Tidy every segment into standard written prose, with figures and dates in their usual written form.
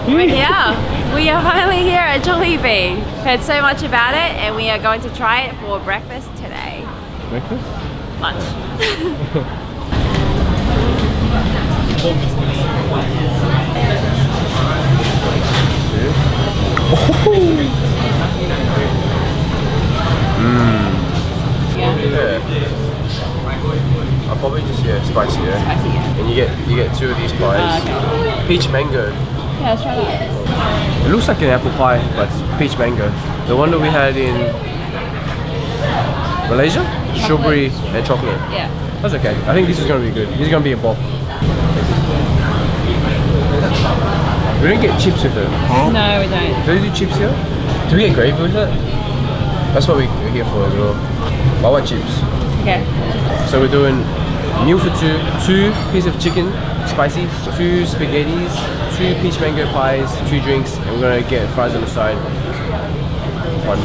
We're here. We are finally here at Jollibee. Heard so much about it and we are going to try it for breakfast today. Breakfast? Lunch. Yeah. I'll probably just spicy, yeah. Spicy, yeah. And you get two of these pies. Okay. Peach mango. Yeah, let's try that. It looks like an apple pie, but it's peach mango. The one that we had in Malaysia, strawberry and chocolate. Yeah. That's okay. I think this is gonna be good. This is gonna be a bop. We don't get chips with it. No, we don't. Do they do chips here? Do we get gravy with it? That's what we're here for as well. I want chips. Okay. So we're doing meal for two pieces of chicken, spicy, 2 spaghettis, 2 peach mango pies, 2 drinks, and we're gonna get fries on the side. Fun.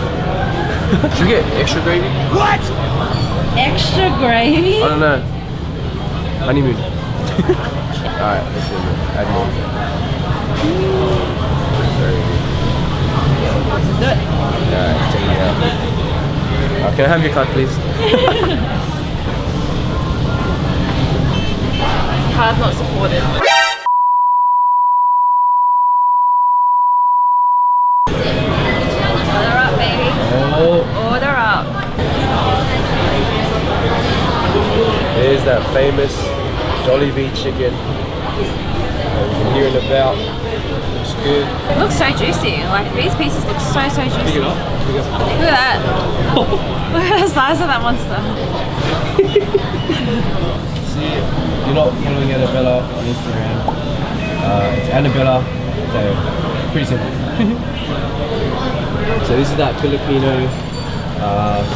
Should we get extra gravy? What? Extra gravy? I don't know. Honeymoon. Alright, let's do it. Add more. Let's do it. Alright, check it out. Can I have your card, please? Card not supported. Order up, baby. Oh. Order up. There's that famous Jollibee chicken. We've been hearing about. Looks good. It looks so juicy. Like these pieces look so juicy. Pick it up. Look at that. Look at the size of that monster. See, if you're not following Annabella on Instagram, it's Annabella. So, pretty simple. So this is that Filipino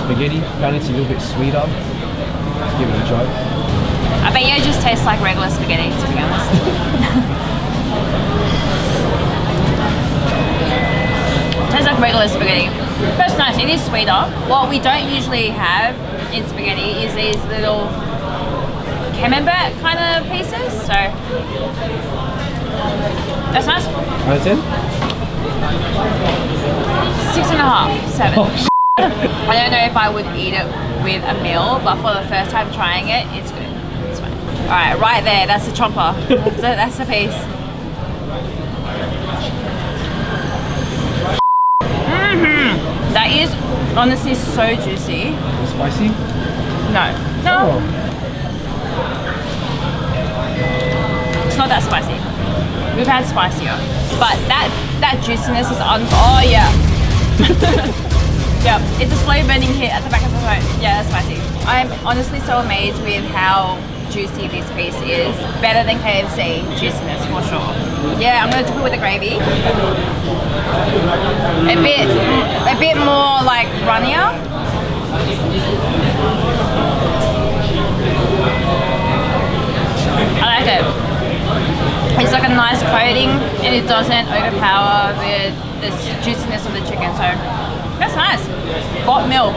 spaghetti. Apparently it's a little bit sweeter. Let's give it a try. I bet you it just tastes like regular spaghetti, to be honest. Tastes like regular spaghetti. But it's nice, it is sweeter. What we don't usually have in spaghetti is these little camembert kind of pieces, so that's nice. Out of 10? 6.5, 7. I don't know if I would eat it with a meal, but for the first time trying it, it's good. It's fine. Alright, right there, that's the chomper. That's the piece. That is honestly so juicy. Spicy? No. No. Oh. It's not that spicy. We've had spicier. But that juiciness is on. Oh yeah. Yeah, it's a slow burning hit at the back of the throat. Yeah, that's spicy. I'm honestly so amazed with how juicy this piece is. Better than KFC juiciness for sure. Yeah, I'm gonna dip it with the gravy. A bit more like runnier. I like it. It's like a nice coating and it doesn't overpower the juiciness of the chicken, so that's nice. Hot milk.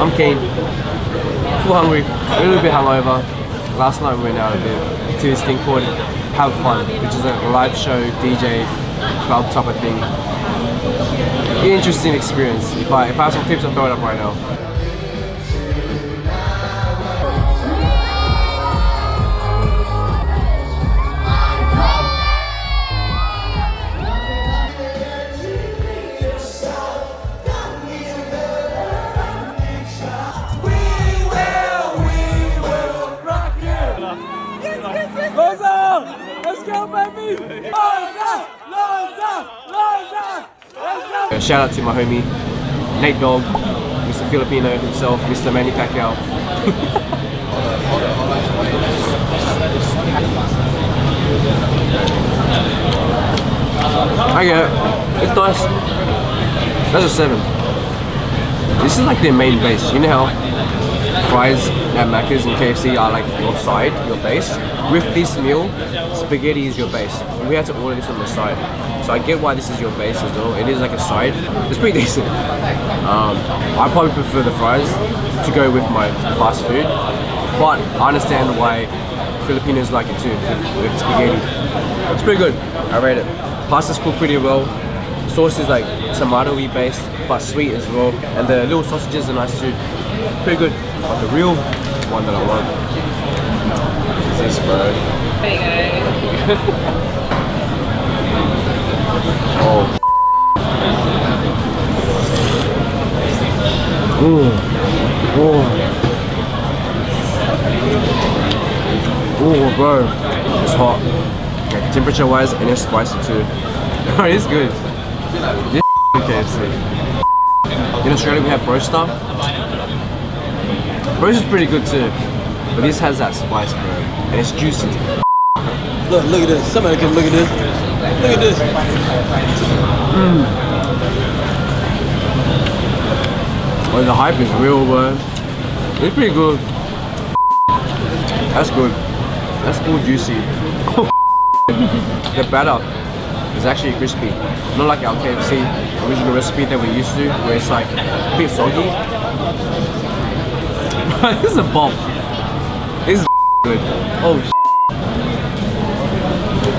I'm keen. Full hungry. A little bit hungover. Last night we went out a bit to this thing called Have Fun, which is a live show DJ club type of thing. Interesting experience. If I have some clips, I'll throw it up right now. Let's go, baby! Shout out to my homie, Nate Dogg, Mr. Filipino himself, Mr. Manny Pacquiao. I get it. It's nice. That's a 7. This is like their main base. You know how fries at Macca's and KFC are like your side, your base? With this meal, spaghetti is your base. We had to order this on the side. So I get why this is your base as well. It is like a side. It's pretty decent. I probably prefer the fries to go with my fast food. But I understand why Filipinos like it too, with spaghetti. It's pretty good. I rate it. Pasta's cooked pretty well. Sauce is like tomato-y based, but sweet as well. And the little sausages are nice too. Pretty good. But the real one that I want is this, bro. There you go. Oh. Oh, bro. It's hot. Like, temperature wise, and it's spicy too. It's good. This KFC. In Australia we have roaster. Roast is pretty good too. But this has that spice, bro. And it's juicy. Look at this. Somebody can look at this. Look at this. Well, the hype is real, bro. It's pretty good. That's good. That's full juicy. The batter is actually crispy. Not like our KFC original recipe that we used to, where it's like a bit soggy. This is a bomb. This is good. Oh,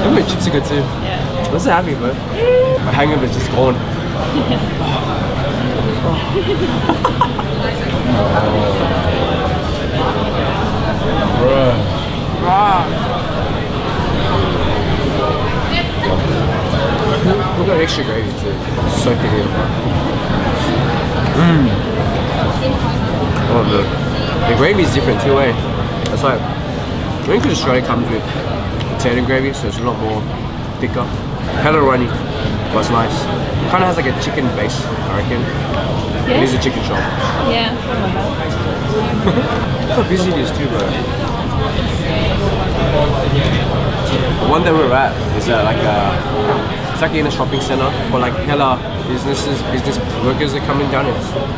and the chips are good too. Yeah. I'm so happy, bro. My hangover is just gone. Bro. We've got extra gravy too. Soak it in. Oh, the gravy is different too, eh? That's why when you Australia comes with potato gravy, so it's a lot more thicker. Hella runny, but it's nice. It kind of has like a chicken base, I reckon. Yeah. It is a chicken shop. Yeah. Look how busy it is too, bro. The one that we're at is like it's like in a shopping center, but like hella business workers are coming down.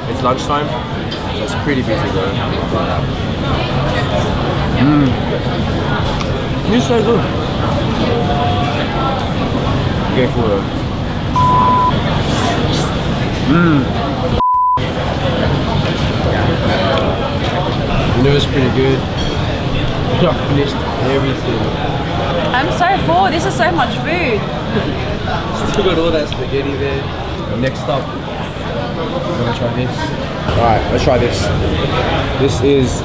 It's lunchtime, so it's pretty busy, bro. It's so good. Careful though. You know it's pretty good. I finished everything. I'm so full. This is so much food. Still got all that spaghetti there. Next up, I'm gonna try this. Alright, let's try this. This is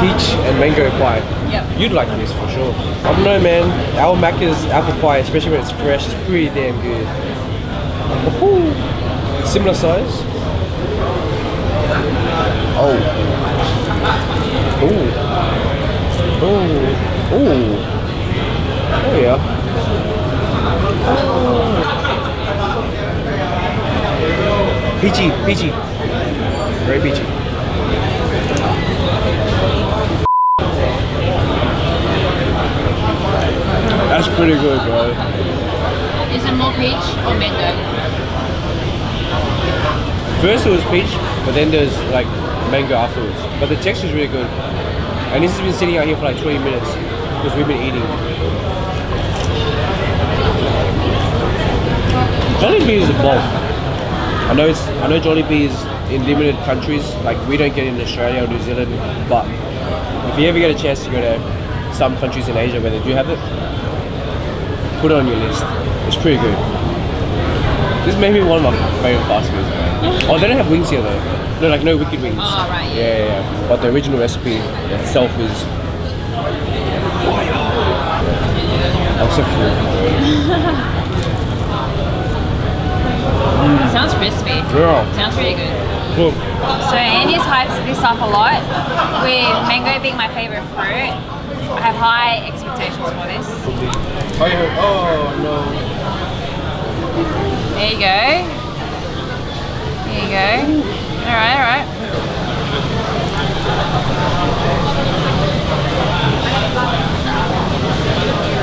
peach and mango pie. Yep. You'd like this for sure. I don't know, man. Our Macca's apple pie, especially when it's fresh, is pretty damn good. Woohoo! Similar size. Oh. Ooh. Ooh. Ooh. Oh yeah. Peachy, peachy. Very peachy. That's pretty good, bro. Is it more peach or mango? First it was peach, but then there's like mango afterwards. But the texture is really good. And this has been sitting out here for like 20 minutes because we've been eating. Jollibee is a bomb. I know Jollibee is in limited countries, like we don't get it in Australia or New Zealand, but if you ever get a chance to go to some countries in Asia where they do have it, put it on your list. It's pretty good. This is maybe one of my favorite fast foods. Oh, they don't have wings here though. No, like no wicked wings. Oh, right, Yeah. But the original recipe itself is fire. I'm so full. Sounds crispy. Yeah. Sounds really good. Look. So Andy's hyped this up a lot, with mango being my favorite fruit. I have high expectations for this. Oh no. There you go. There you go. Alright.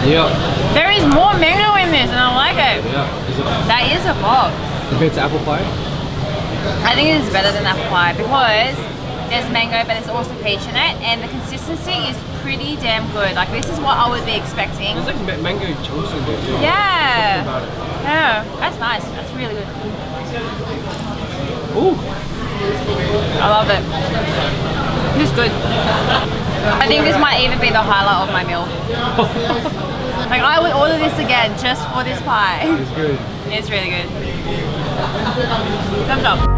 Yeah. There is more mango in this and I like it. Yeah. That is a bomb. Compared to apple pie? I think it is better than apple pie because there's mango but there's also peach in it and the consistency is pretty damn good. Like this is what I would be expecting. There's like mango chunks in there too. Yeah. Yeah, that's nice. That's really good. Ooh. I love it. It's good. I think this might even be the highlight of my meal. Like I would order this again just for this pie. It's good. It's really good. Thumbs up.